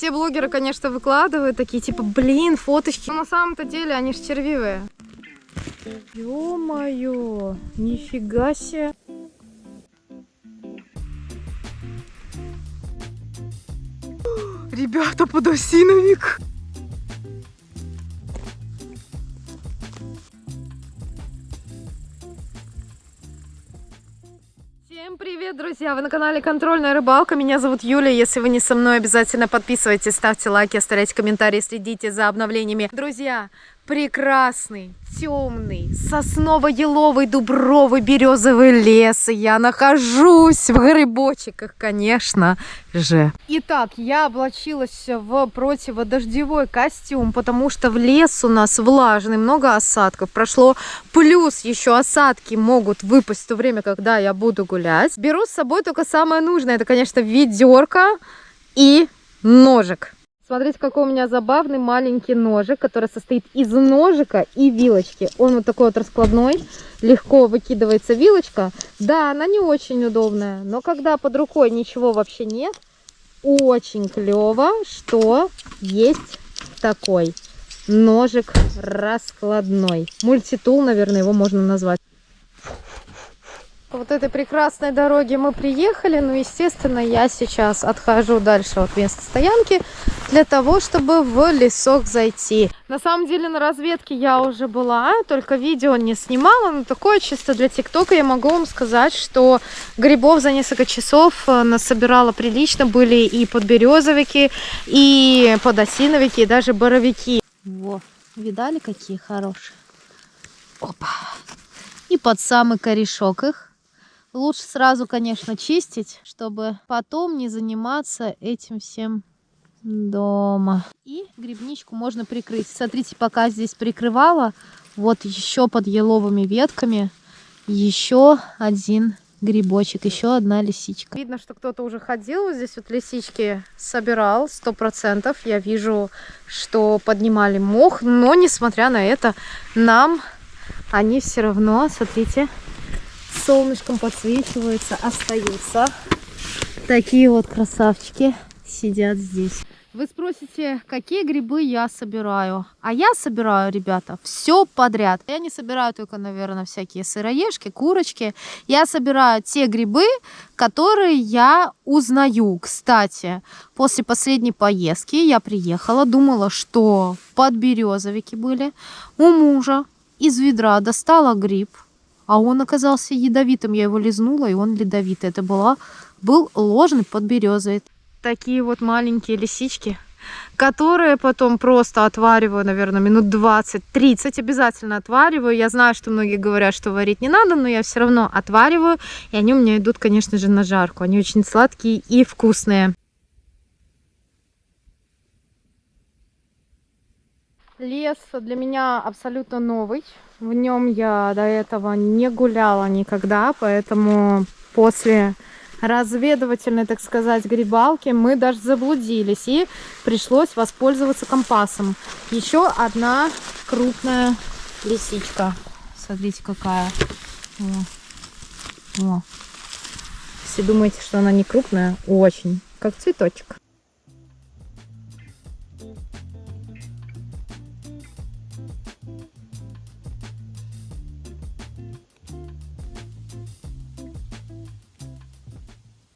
Все блогеры, конечно, выкладывают такие, типа, блин, фоточки. Но на самом-то деле они ж червивые. Ё-моё, нифига себе. Ребята, подосиновик. Всем привет, друзья! Вы на канале Контрольная рыбалка. Меня зовут Юля. Если вы не со мной, обязательно подписывайтесь, ставьте лайки, оставляйте комментарии, следите за обновлениями. Друзья, прекрасный, темный, сосново-еловый, дубровый, березовый лес. И я нахожусь в грибочках, конечно же. Итак, я облачилась в противодождевой костюм, потому что в лес у нас влажный, много осадков прошло. Плюс еще осадки могут выпасть в то время, когда я буду гулять. Беру с собой только самое нужное. Это, конечно, ведерко и ножик. Смотрите, какой у меня забавный маленький ножик, который состоит из ножика и вилочки. Он вот такой вот раскладной, легко выкидывается вилочка. Да, она не очень удобная, но когда под рукой ничего вообще нет, очень клево, что есть такой ножик раскладной. Мультитул, наверное, его можно назвать. По вот этой прекрасной дороге мы приехали, но, естественно, я сейчас отхожу дальше от места стоянки для того, чтобы в лесок зайти. На самом деле на разведке я уже была, только видео не снимала, но такое чисто для ТикТока. Я могу вам сказать, что грибов за несколько часов насобирала прилично. Были и подберезовики, и подосиновики, и даже боровики. Во, видали, какие хорошие? Опа! И под самый корешок их. Лучше сразу, конечно, чистить, чтобы потом не заниматься этим всем дома. И грибничку можно прикрыть. Смотрите, пока здесь прикрывала, вот еще под еловыми ветками еще один грибочек, еще одна лисичка. Видно, что кто-то уже ходил, здесь вот лисички собирал, 100%. Я вижу, что поднимали мох, но несмотря на это, нам они все равно, смотрите, солнышком подсвечиваются, остаются. Такие вот красавчики сидят здесь. Вы спросите, какие грибы я собираю? А я собираю, ребята, все подряд. Я не собираю только, наверное, всякие сыроежки, курочки. Я собираю те грибы, которые я узнаю. Кстати, после последней поездки я приехала, думала, что подберезовики были. У мужа из ведра достала гриб. А он оказался ядовитым. Я его лизнула, и он ядовитый. Это был ложный подберезовик. Такие вот маленькие лисички, которые потом просто отвариваю, наверное, минут 20-30 обязательно отвариваю. Я знаю, что многие говорят, что варить не надо, но я все равно отвариваю. И они у меня идут, конечно же, на жарку. Они очень сладкие и вкусные. Лес для меня абсолютно новый. В нем я до этого не гуляла никогда, поэтому после разведывательной, так сказать, грибалки мы даже заблудились и пришлось воспользоваться компасом. Еще одна крупная лисичка. Смотрите, какая. О. Если думаете, что она не крупная, очень. Как цветочек.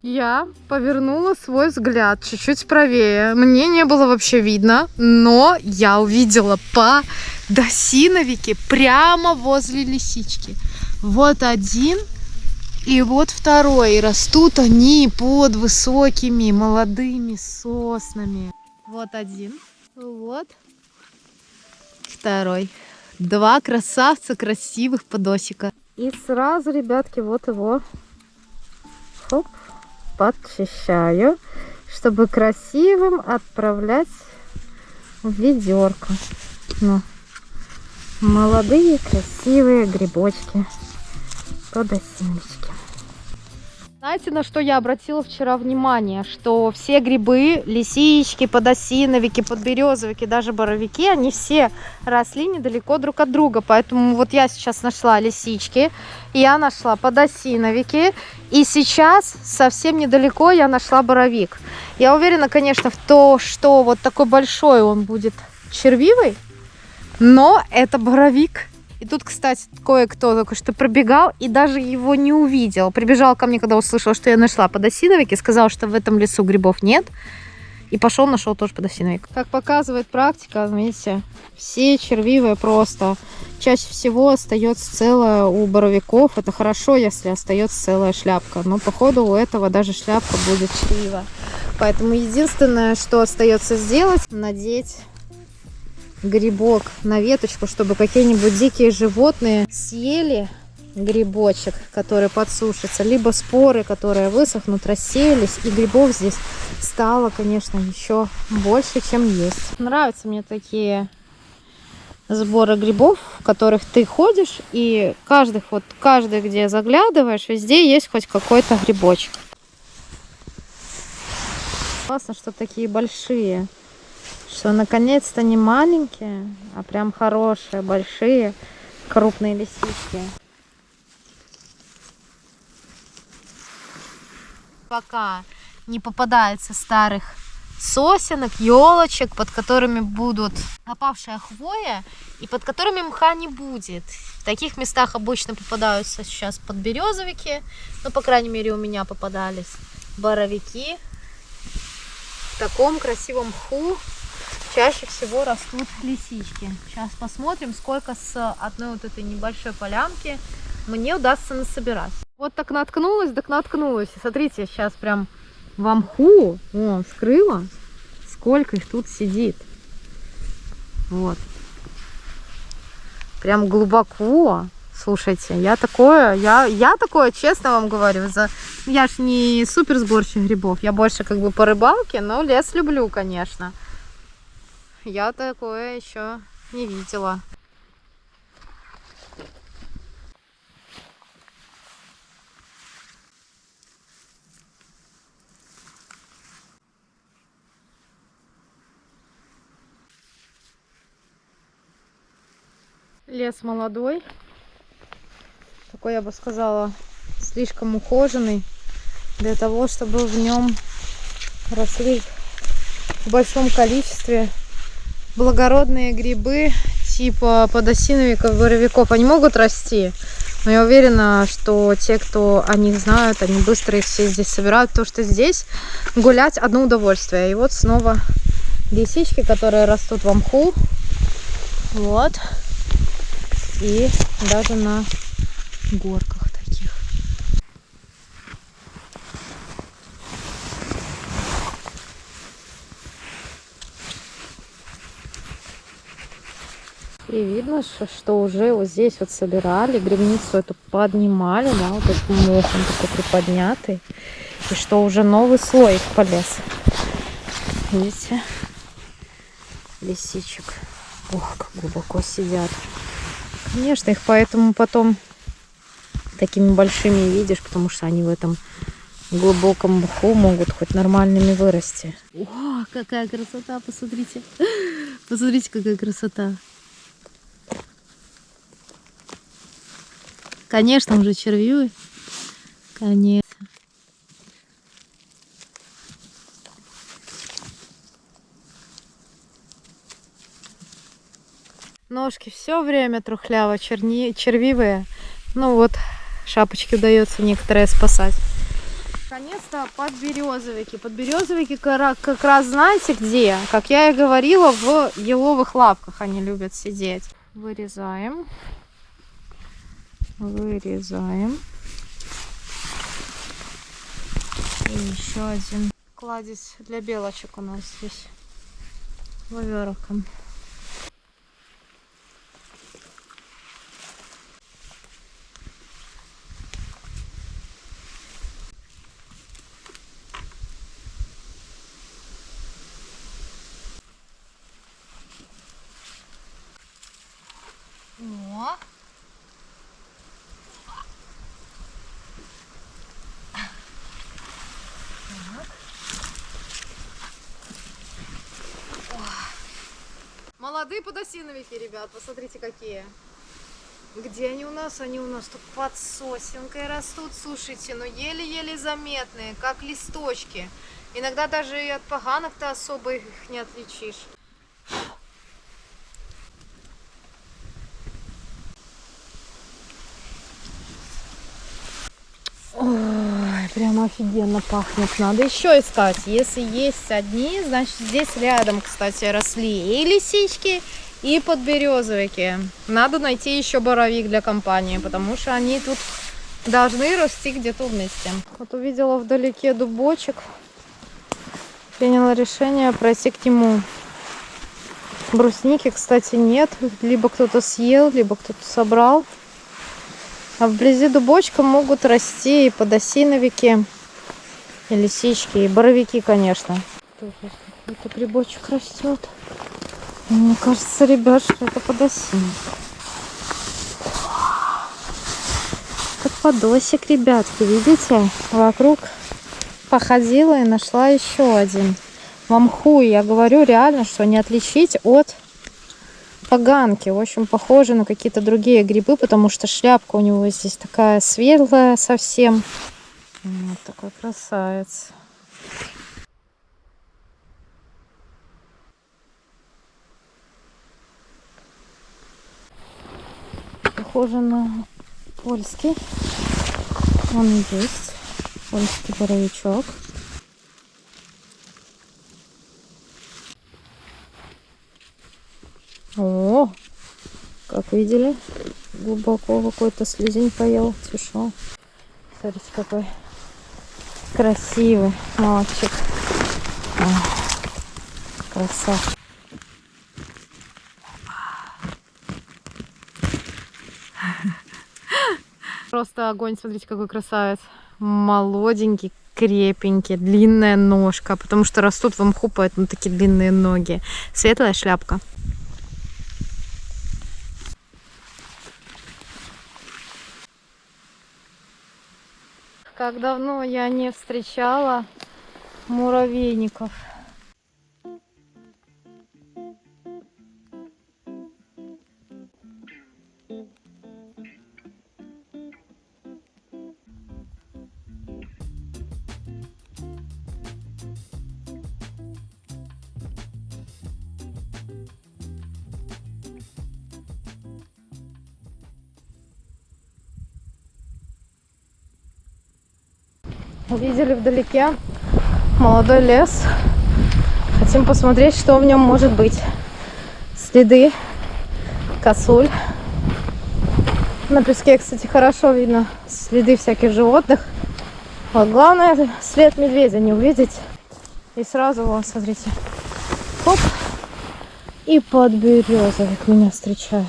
Я повернула свой взгляд чуть-чуть правее. Мне не было вообще видно, но я увидела подосиновики прямо возле лисички. Вот один и вот второй. И растут они под высокими молодыми соснами. Вот один, вот второй. Два красавца, красивых подосика. И сразу, ребятки, вот его. Хоп. Подчищаю, чтобы красивым отправлять в ведерко. Ну, молодые красивые грибочки, подосиновички. Знаете, на что я обратила вчера внимание? Что все грибы, лисички, подосиновики, подберезовики, даже боровики, они все росли недалеко друг от друга. Поэтому вот я сейчас нашла лисички, я нашла подосиновики, и сейчас совсем недалеко я нашла боровик. Я уверена, конечно, в то, что вот такой большой он будет червивый, но это боровик. И тут, кстати, кое-кто только что пробегал и даже его не увидел. Прибежал ко мне, когда услышал, что я нашла подосиновики, сказал, что в этом лесу грибов нет. И пошел, нашел тоже подосиновик. Как показывает практика, видите, все червивые просто. Чаще всего остается целая у боровиков. Это хорошо, если остается целая шляпка. Но походу у этого даже шляпка будет червивая. Поэтому единственное, что остается сделать, надеть грибок на веточку, чтобы какие-нибудь дикие животные съели грибочек, который подсушится, либо споры, которые высохнут, рассеялись, и грибов здесь стало, конечно, еще больше, чем есть. Нравятся мне такие сборы грибов, в которых ты ходишь, и каждый, где заглядываешь, везде есть хоть какой-то грибочек. Классно, что такие большие. Что наконец-то не маленькие, а прям хорошие, большие, крупные лисички. Пока не попадается старых сосенок, елочек, под которыми будут опавшая хвоя и под которыми мха не будет. В таких местах обычно попадаются сейчас подберезовики, ну, по крайней мере, у меня попадались боровики. В таком красивом мху чаще всего растут лисички. Сейчас посмотрим, сколько с одной вот этой небольшой полянки мне удастся насобирать. Вот так наткнулась. Смотрите, сейчас прям в мху скрыла, сколько их тут сидит. Вот. Прям глубоко. Слушайте, я такое, честно вам говорю, я ж не супер сборщик грибов, я больше как бы по рыбалке, но лес люблю, конечно. Я такое еще не видела. Лес молодой. Такой, я бы сказала, слишком ухоженный для того, чтобы в нем росли в большом количестве благородные грибы типа подосиновиков, боровиков. Они могут расти, но я уверена, что те, кто о них знают, они быстро их все здесь собирают, потому что здесь гулять одно удовольствие. И вот снова лисички, которые растут в мху. Вот. И даже на горках таких. И видно, что уже вот здесь вот собирали, грибницу эту поднимали, да, вот этот мох, он такой приподнятый, и что уже новый слой их полез. Видите? Лисичек. Ох, как глубоко сидят. Конечно, их поэтому потом такими большими видишь, потому что они в этом глубоком мху могут хоть нормальными вырасти. О, какая красота, посмотрите. Посмотрите, какая красота. Конечно, уже червивый. Конечно. Ножки все время трухляво, червивые. Ну вот, шапочки удается некоторые спасать. Наконец-то подберезовики. Подберезовики как раз знаете где? Как я и говорила, в еловых лапках они любят сидеть. Вырезаем. Вырезаем. И еще один кладезь для белочек у нас здесь. Выверком. О! Молодые подосиновики, ребят, посмотрите какие. Где они у нас? Они у нас тут под сосенкой растут, слушайте, но еле-еле заметные, как листочки. Иногда даже и от поганок-то особо их не отличишь. Ой, прям офигенно пахнет. Надо еще искать. Если есть одни, значит здесь рядом, кстати, росли и лисички, и подберезовики. Надо найти еще боровик для компании, потому что они тут должны расти где-то вместе. Вот увидела вдалеке дубочек. Приняла решение пройти к нему. Брусники, кстати, нет. Либо кто-то съел, либо кто-то собрал. А вблизи дубочка могут расти и подосиновики, и лисички, и боровики, конечно. Тоже какой-то грибочек растет. Мне кажется, ребят, что это подосиновик. Это подосик, ребятки, видите? Вокруг походила и нашла еще один. В мху, я говорю реально, что не отличить от поганки. В общем, похожи на какие-то другие грибы, потому что шляпка у него здесь такая светлая совсем. Вот такой красавец. Похоже на польский. Он и есть. Польский боровичок. О, как видели, глубоко какой-то слизень поел, тишел. Смотрите, какой красивый мальчик. Красавчик. Просто огонь, смотрите, какой красавец. Молоденький, крепенький, длинная ножка, потому что растут в мху, поэтому такие длинные ноги. Светлая шляпка. Как давно я не встречала муравейников. Увидели вдалеке молодой лес. Хотим посмотреть, что в нем может быть. Следы косуль. На песке, кстати, хорошо видно следы всяких животных. Вот главное, след медведя не увидеть. И сразу, вот, смотрите, хоп, и подберезовик меня встречает.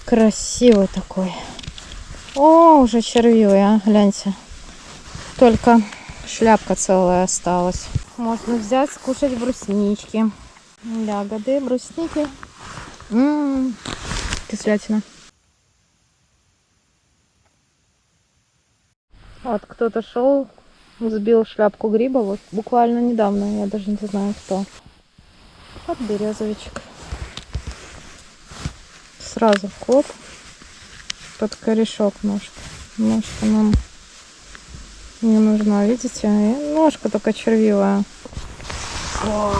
Красивый такой. О, уже червивый, а, гляньте. Только шляпка целая осталась. Можно взять, скушать бруснички. Ягоды, брусники. Кислятина. Вот кто-то шел, сбил шляпку гриба. Вот буквально недавно. Я даже не знаю кто. Подберезовичек. Сразу хоп. Под корешок ножка. Ножка нам не нужна, видите? И ножка только червивая. О,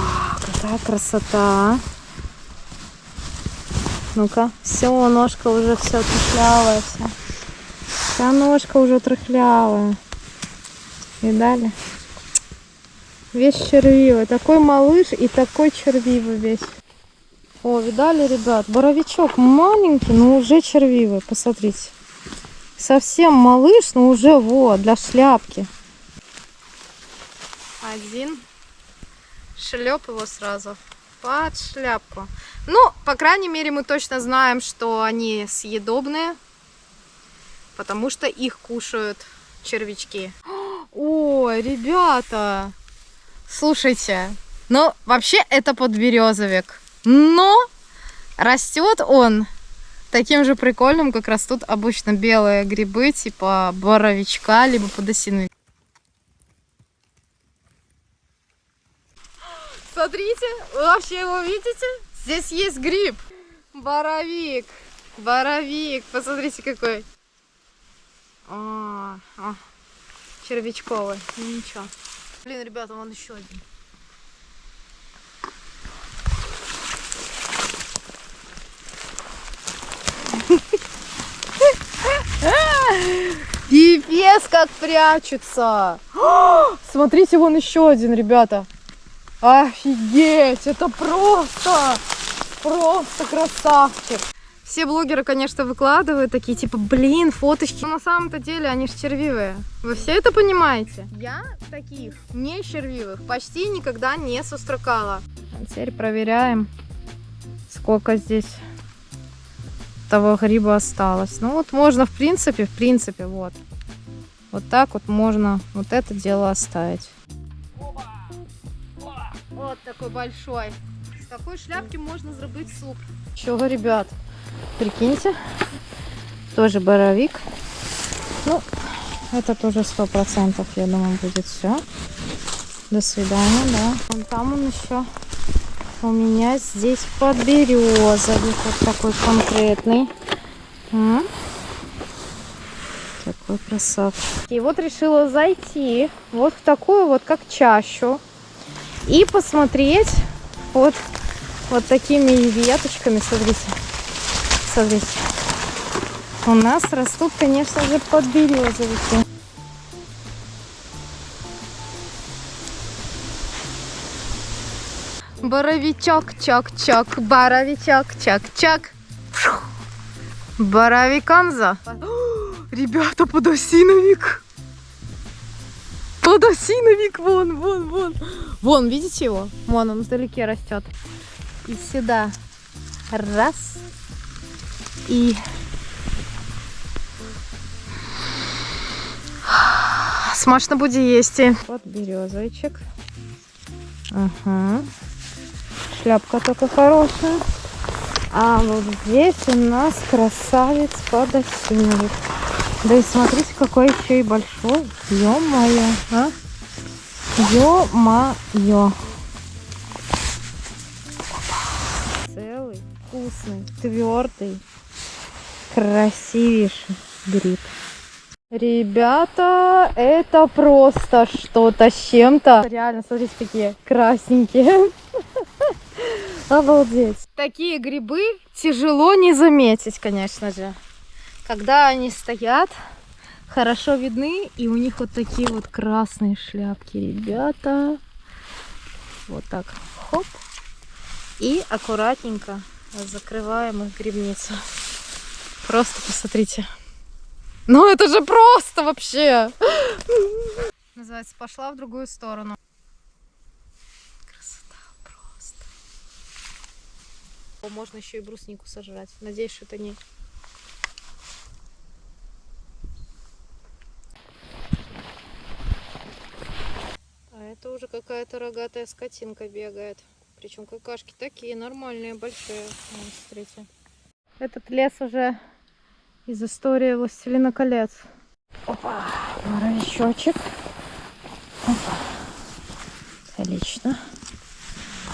какая красота! Ну-ка, все, ножка уже все трухлявая, вся ножка уже трухлявая. Видали? Весь червивый. Такой малыш и такой червивый весь. О, видали, ребят? Боровичок маленький, но уже червивый. Посмотрите. Совсем малыш, но уже вот, для шляпки. Один. Шлеп его сразу под шляпку. Ну, по крайней мере, мы точно знаем, что они съедобные, потому что их кушают червячки. Ой, ребята, слушайте, ну, вообще это подберезовик, но растет он таким же прикольным, как растут обычно белые грибы, типа боровичка, либо подосиновика. Смотрите, вы вообще его видите? Здесь есть гриб. Боровик. Боровик. Посмотрите, какой. Червячковый. Ну ничего. Блин, ребята, вон еще один. Пипец, как прячутся. Смотрите, вон еще один, ребята. Офигеть, это просто красавчик. Все блогеры, конечно, выкладывают такие, типа, блин, фоточки. Но на самом-то деле они же червивые. Вы все это понимаете? Я таких не червивых почти никогда не сустракала. А теперь проверяем, сколько здесь того гриба осталось. Ну вот можно, в принципе, вот. Вот так вот можно вот это дело оставить. Вот такой большой. С такой шляпки можно сделать суп. Чего, ребят? Прикиньте. Тоже боровик. Ну, это тоже 100%, я думаю, будет все. До свидания, да. Вон там он еще. У меня здесь подберезовик. Вот такой конкретный. Такой красавчик. И вот решила зайти вот в такую вот как чащу. И посмотреть вот такими веточками. Смотрите. Смотрите. У нас растут, конечно же, подберезовики. Боровичок, чок-чок, боровичок, чок-чок. Боровиканза. Ребята, подосиновик. Подосиновик, вон. Вон, видите его? Вон он вдалеке растет. И сюда. Раз. И смачно буде їсти. Вот березовичек. Ага. Шляпка только хорошая. А вот здесь у нас красавец подосиновик. Да и смотрите, какой еще и большой. Ё-моё, а? Ё-моё. Целый, вкусный, твердый, красивейший гриб. Ребята, это просто что-то с чем-то. Реально, смотрите, какие красненькие. Обалдеть. Такие грибы тяжело не заметить, конечно же. Когда они стоят, хорошо видны, и у них вот такие вот красные шляпки, ребята. Вот так, хоп. И аккуратненько закрываем их грибницу. Просто посмотрите. Ну это же просто вообще. Называется, пошла в другую сторону. Красота просто. Можно еще и бруснику сожрать. Надеюсь, что это не... А это уже какая-то рогатая скотинка бегает. Причем какашки такие нормальные, большие. Вон, смотрите. Этот лес уже из истории «Властелина колец». Опа, боровичочек. Опа. Отлично.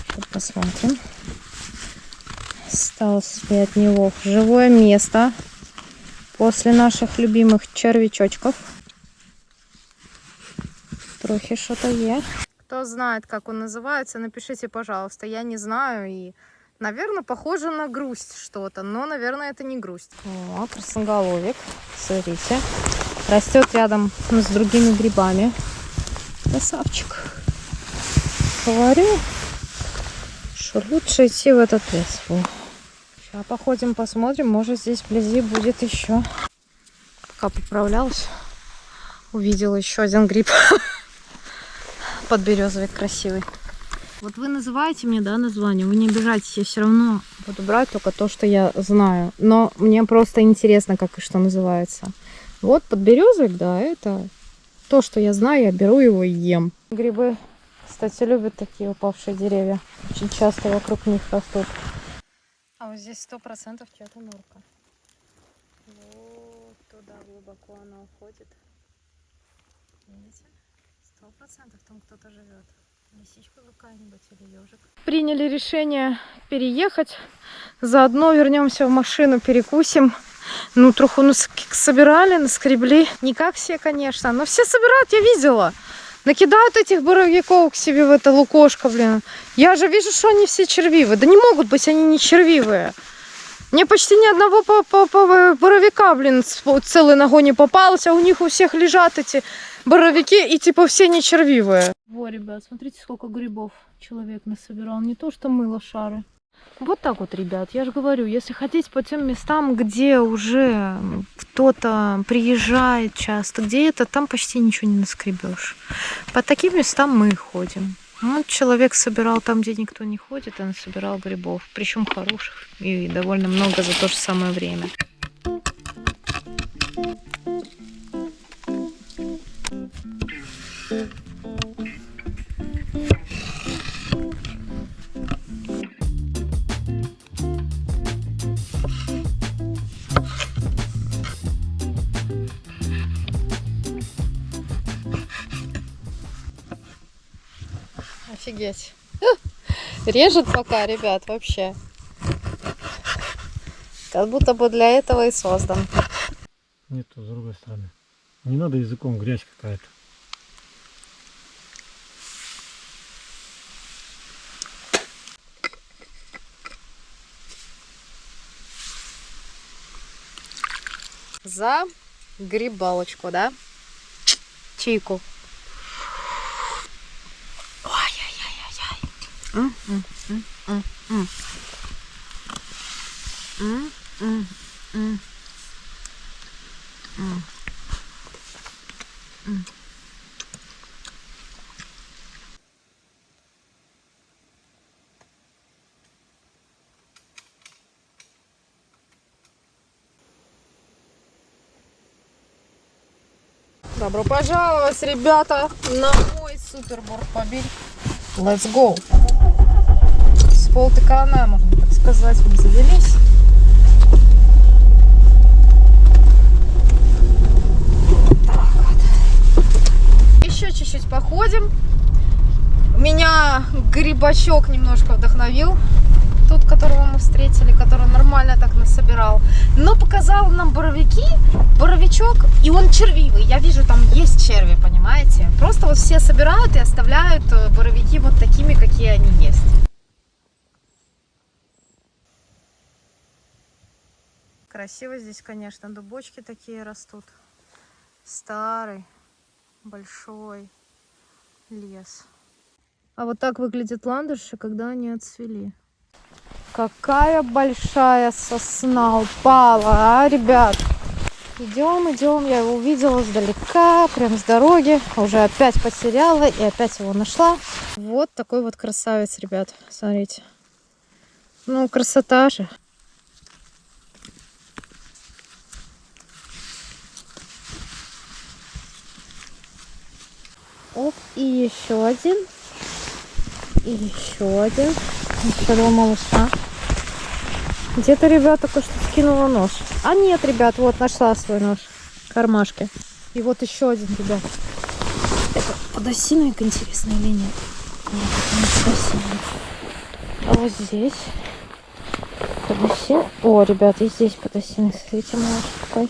Сейчас посмотрим. Осталось ли от него живое место после наших любимых червячочков. Трохи что-то есть. Кто знает, как он называется, напишите, пожалуйста. Я не знаю. И, наверное, похоже на грусть что-то. Но, наверное, это не грусть. О, красноголовик. Смотрите. Растет рядом с другими грибами. Красавчик. Говорю, что лучше идти в этот лес. Сейчас походим, посмотрим. Может, здесь вблизи будет еще. Пока поправлялась, увидела еще один гриб. Подберезовик красивый. Вот вы называете мне, да, название. Вы не обижайтесь, я все равно буду брать только то, что я знаю. Но мне просто интересно, как и что называется. Вот подберезовик, да, это то, что я знаю, я беру его и ем. Грибы, кстати, любят такие упавшие деревья. Очень часто вокруг них растут. А вот здесь 100% чья-то норка. Вот туда глубоко она уходит. Видите? 100% там кто-то живет. Лисичка какая-нибудь или ежик. Приняли решение переехать. Заодно вернемся в машину, перекусим. Ну, троху собирали, наскребли. Не как все, конечно, но все собирают, я видела. Накидают этих боровиков к себе в это лукошко, блин. Я же вижу, что они все червивые. Да не могут быть они не червивые. Мне почти ни одного боровика, блин, целой ногой не попалось, а у них у всех лежат эти боровики и типа все не червивые. Во, ребят, смотрите, сколько грибов человек насобирал. Не то, что мы лошары. Вот так вот, ребят, я же говорю, если ходить по тем местам, где уже кто-то приезжает часто, где это, там почти ничего не наскребешь. По таким местам мы ходим. Вот человек собирал там, где никто не ходит, он собирал грибов, причем хороших, и довольно много за то же самое время. Офигеть. Режет пока, ребят, вообще. Как будто бы для этого и создан. Нет, с другой стороны. Не надо языком, грязь какая-то. За грибалочку, да? Чайку. Добро пожаловать, ребята, на мой суперборд побег. Let's go! С полтыкана, можно так сказать, мы завелись. Так вот. Еще чуть-чуть походим. Меня грибачок немножко вдохновил. Тот, которого мы встретили, который нормально так насобирал. Но показал нам боровики, боровичок, и он червивый. Я вижу, там есть черви, понимаете? Просто вот все собирают и оставляют боровики вот такими, какие они есть. Красиво здесь, конечно, дубочки такие растут. Старый, большой лес. А вот так выглядят ландыши, когда они отцвели. Какая большая сосна упала, а, ребят? Идем, идем. Я его увидела издалека, прям с дороги. Уже опять потеряла и опять его нашла. Вот такой вот красавец, ребят. Смотрите. Ну, красота же. Оп, и еще один. И еще один. Еще два малыша. Где-то, ребят, только что скинула нож. А нет, ребят, вот нашла свой нож в кармашке. И вот еще один, ребят. Это подосиновик, интересно, или нет? Нет, это не подосиновик. А вот здесь подосиновик. О, ребят, и здесь подосиновик. Смотрите, малыш какой.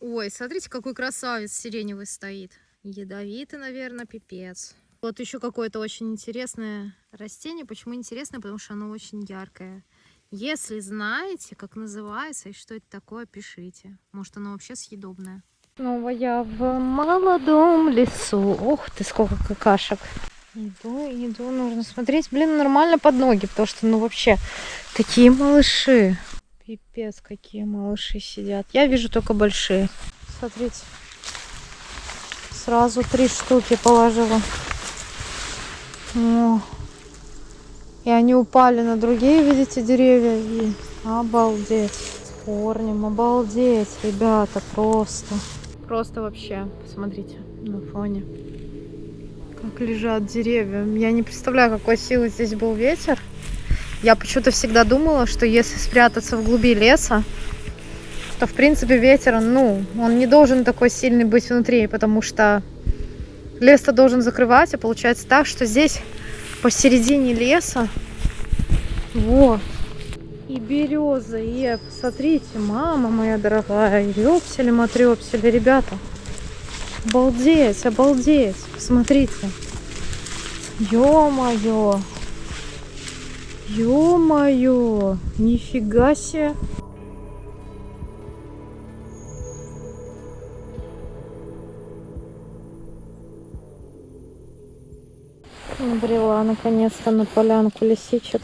Ой, смотрите, какой красавец сиреневый стоит. Ядовитый, наверное, пипец. Вот еще какое-то очень интересное растение. Почему интересное? Потому что оно очень яркое. Если знаете, как называется и что это такое, пишите. Может, оно вообще съедобное. Снова я в молодом лесу. Ох ты, сколько какашек. Иду, нужно смотреть, блин, нормально под ноги, потому что, ну, вообще, такие малыши. Пипец, какие малыши сидят. Я вижу только большие. Смотрите. Сразу 3 штуки положила. О. И они упали на другие, видите, деревья. И обалдеть. С корнем, обалдеть, ребята, просто. Просто вообще, посмотрите, на фоне. Как лежат деревья. Я не представляю, какой силы здесь был ветер. Я почему-то всегда думала, что если спрятаться в глуби леса, то, в принципе, ветер, ну, он не должен такой сильный быть внутри, потому что лес-то должен закрывать, и получается так, что здесь посередине леса Во. И береза, и посмотрите, мама моя дорогая, ёпсели-матрёпсели, ребята. Обалдеть, обалдеть. Посмотрите. Ё-моё. Ё-моё. Нифига себе. Набрела наконец-то на полянку лисичек.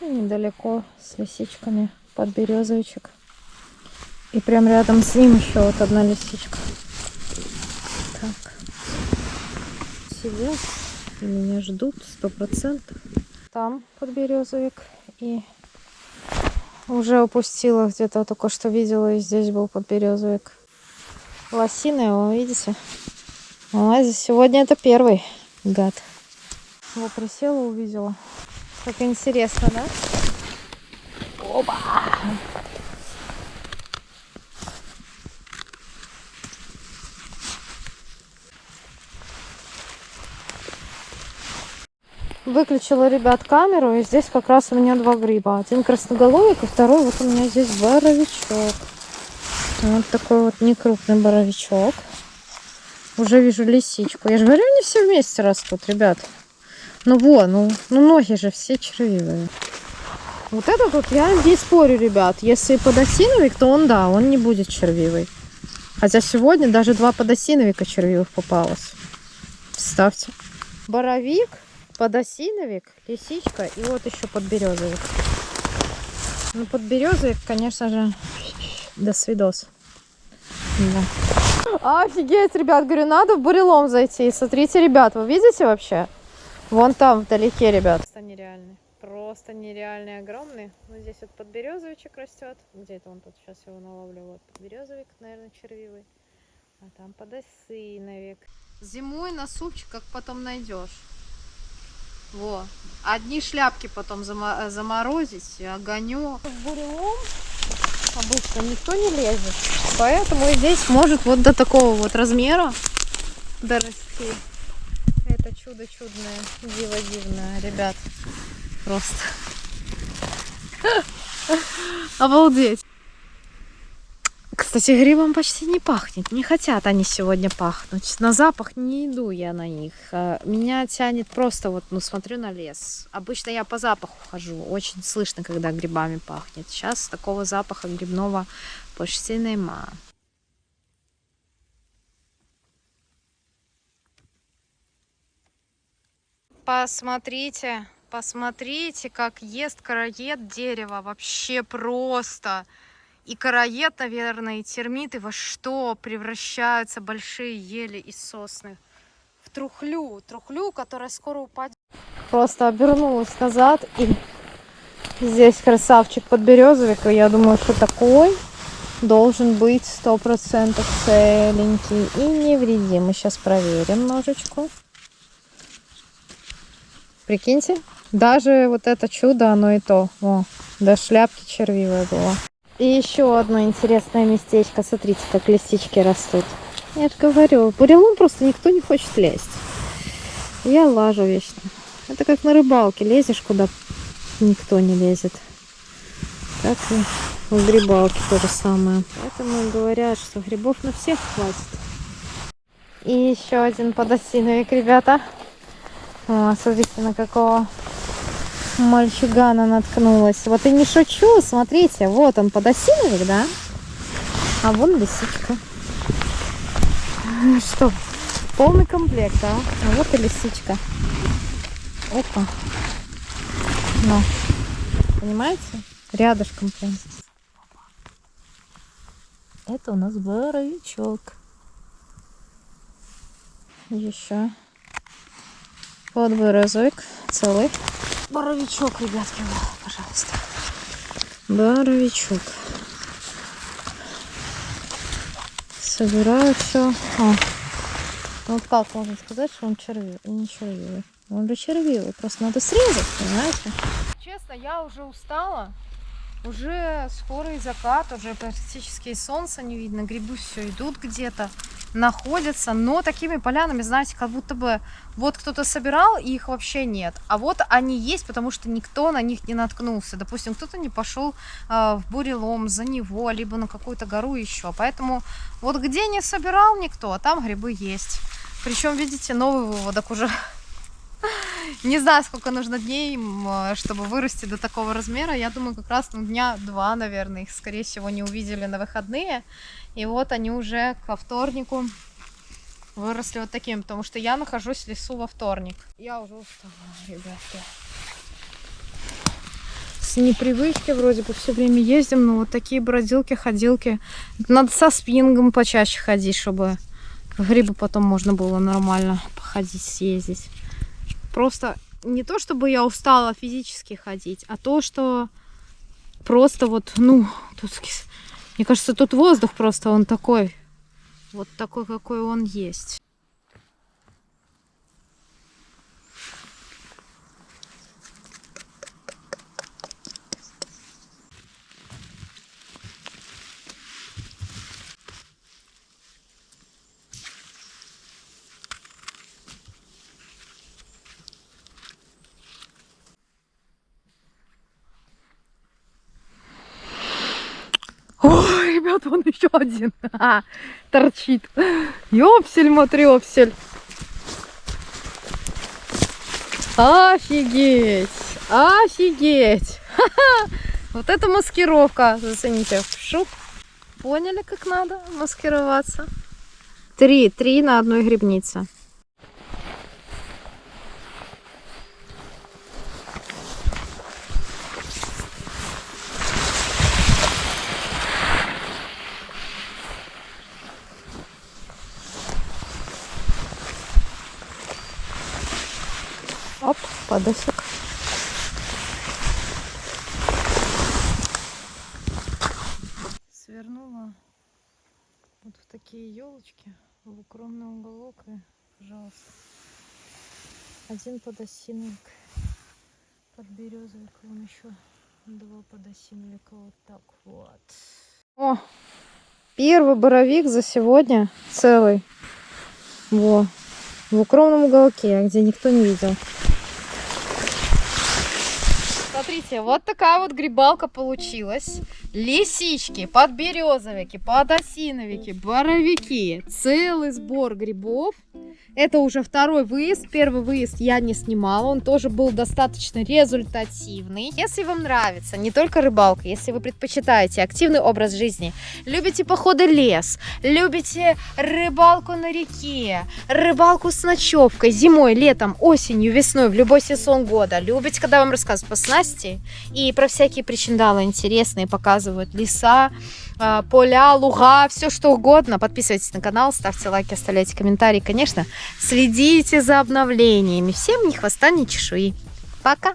Недалеко с лисичками подберезовичек. И прям рядом с ним еще вот одна лисичка. Так. Сидят и меня ждут 100%. Там подберезовик. И уже упустила где-то, только что видела, и здесь был подберезовик. Лосины его, видите? А здесь сегодня это первый гад. Вот присела, увидела. Как интересно, да? Опа! Выключила, ребят, камеру, и здесь как раз у меня два гриба. Один красноголовик, и второй вот у меня здесь боровичок. Вот такой вот некрупный боровичок. Уже вижу лисичку. Я же говорю, они все вместе растут, ребят. Ну вот, ну ноги же все червивые. Вот этот вот я не спорю, ребят. Если подосиновик, то он, да, он не будет червивый. Хотя сегодня даже два подосиновика червивых попалось. Представьте. Боровик, подосиновик, лисичка и вот еще подберезовик. Ну, подберезовик, конечно же, до свидос. Да. Офигеть, ребят, говорю, надо в бурелом зайти. Смотрите, ребят, вы видите вообще? Вон там, вдалеке, ребят. Просто нереальный. Просто нереальный, огромный. Вот здесь вот подберезовичек растет. Где это он тут? Сейчас его наловлю. Вот подберезовик, наверное, червивый. А там подосиновик. Зимой на супчик как потом найдешь. Во. Одни шляпки потом заморозить, огонек. В бурелом обычно никто не лезет. Поэтому и здесь может вот до такого вот размера дорасти. Это чудо чудное, диво дивное, ребят. Просто. Обалдеть. Кстати, грибом почти не пахнет. Не хотят они сегодня пахнуть. На запах не иду я на них. Меня тянет просто вот, ну, смотрю на лес. Обычно я по запаху хожу. Очень слышно, когда грибами пахнет. Сейчас такого запаха грибного почти нема. Посмотрите, посмотрите, как ест короед дерево. Вообще просто. И короед, наверное, и термиты во что превращаются большие ели и сосны? В трухлю. Трухлю, которая скоро упадет. Просто обернулась назад, и здесь красавчик подберезовик. И я думаю, что такой должен быть 100% целенький и невредимый. Сейчас проверим ножичку. Прикиньте, даже вот это чудо, оно и то. О, до шляпки червивая была. И еще одно интересное местечко. Смотрите, как лисички растут. Я же говорю, в бурелом просто никто не хочет лезть. Я лажу вечно. Это как на рыбалке. Лезешь, куда никто не лезет. Так и в грибалке то же самое. Поэтому говорят, что грибов на всех хватит. И еще один подосиновик, ребята. О, смотрите, на какого мальчугана наткнулась. Вот и не шучу, смотрите, вот он подосиновик, да? А вон лисичка. Что, полный комплект, да? А вот и лисичка. Опа. Ну, понимаете? Рядышком прям. Это у нас боровичок. Еще подберезовик целый. Боровичок, ребятки, пожалуйста. Боровичок. Собираю все. Вот как можно сказать, что он червивый? Не червивый. Он же червивый, просто надо срезать, понимаете? Честно, я уже устала. Уже скорый закат, уже практически солнца не видно, грибы все идут где-то, находятся, но такими полянами, знаете, как будто бы вот кто-то собирал, и их вообще нет, а вот они есть, потому что никто на них не наткнулся, допустим, кто-то не пошел в бурелом за него, либо на какую-то гору еще, поэтому вот где не собирал никто, а там грибы есть, причем, видите, новый выводок уже. Не знаю, сколько нужно дней, чтобы вырасти до такого размера. Я думаю, как раз дня 2, наверное, их, скорее всего, не увидели на выходные. И вот они уже ко вторнику выросли вот такими, потому что я нахожусь в лесу во вторник. Я уже устала, ребята. С непривычки вроде бы все время ездим, но вот такие бродилки, ходилки. Надо со спиннингом почаще ходить, чтобы грибы потом можно было нормально походить, съездить. Просто не то, чтобы я устала физически ходить, а то, что просто вот, ну, тут, мне кажется, тут воздух просто он такой, вот такой, какой он есть. Ой, ребят, вон еще один торчит. Ёпсель-матрёпсель. Офигеть! Офигеть! Вот это маскировка. Зацените. Шуп. Поняли, как надо маскироваться? 3 на одной грибнице. Оп, подосек. Свернула вот в такие елочки в укромный уголок и, пожалуйста, один подосиновик, подберезовик, вон еще 2 подосиновика, вот так вот. О, первый боровик за сегодня целый. Во, в укромном уголке, где никто не видел. Смотрите, вот такая вот грибалка получилась. Лисички, подберезовики, подосиновики, боровики. Целый сбор грибов. Это уже второй выезд. Первый выезд я не снимала. Он тоже был достаточно результативный. Если вам нравится не только рыбалка, если вы предпочитаете активный образ жизни, любите походы в лес, любите рыбалку на реке, рыбалку с ночевкой зимой, летом, осенью, весной, в любой сезон года, любите, когда вам рассказывают по снасти и про всякие причиндалы интересные, показывают леса, поля, луга, все что угодно, подписывайтесь на канал, ставьте лайки, оставляйте комментарии, конечно, следите за обновлениями. Всем ни хвоста, ни чешуи. Пока!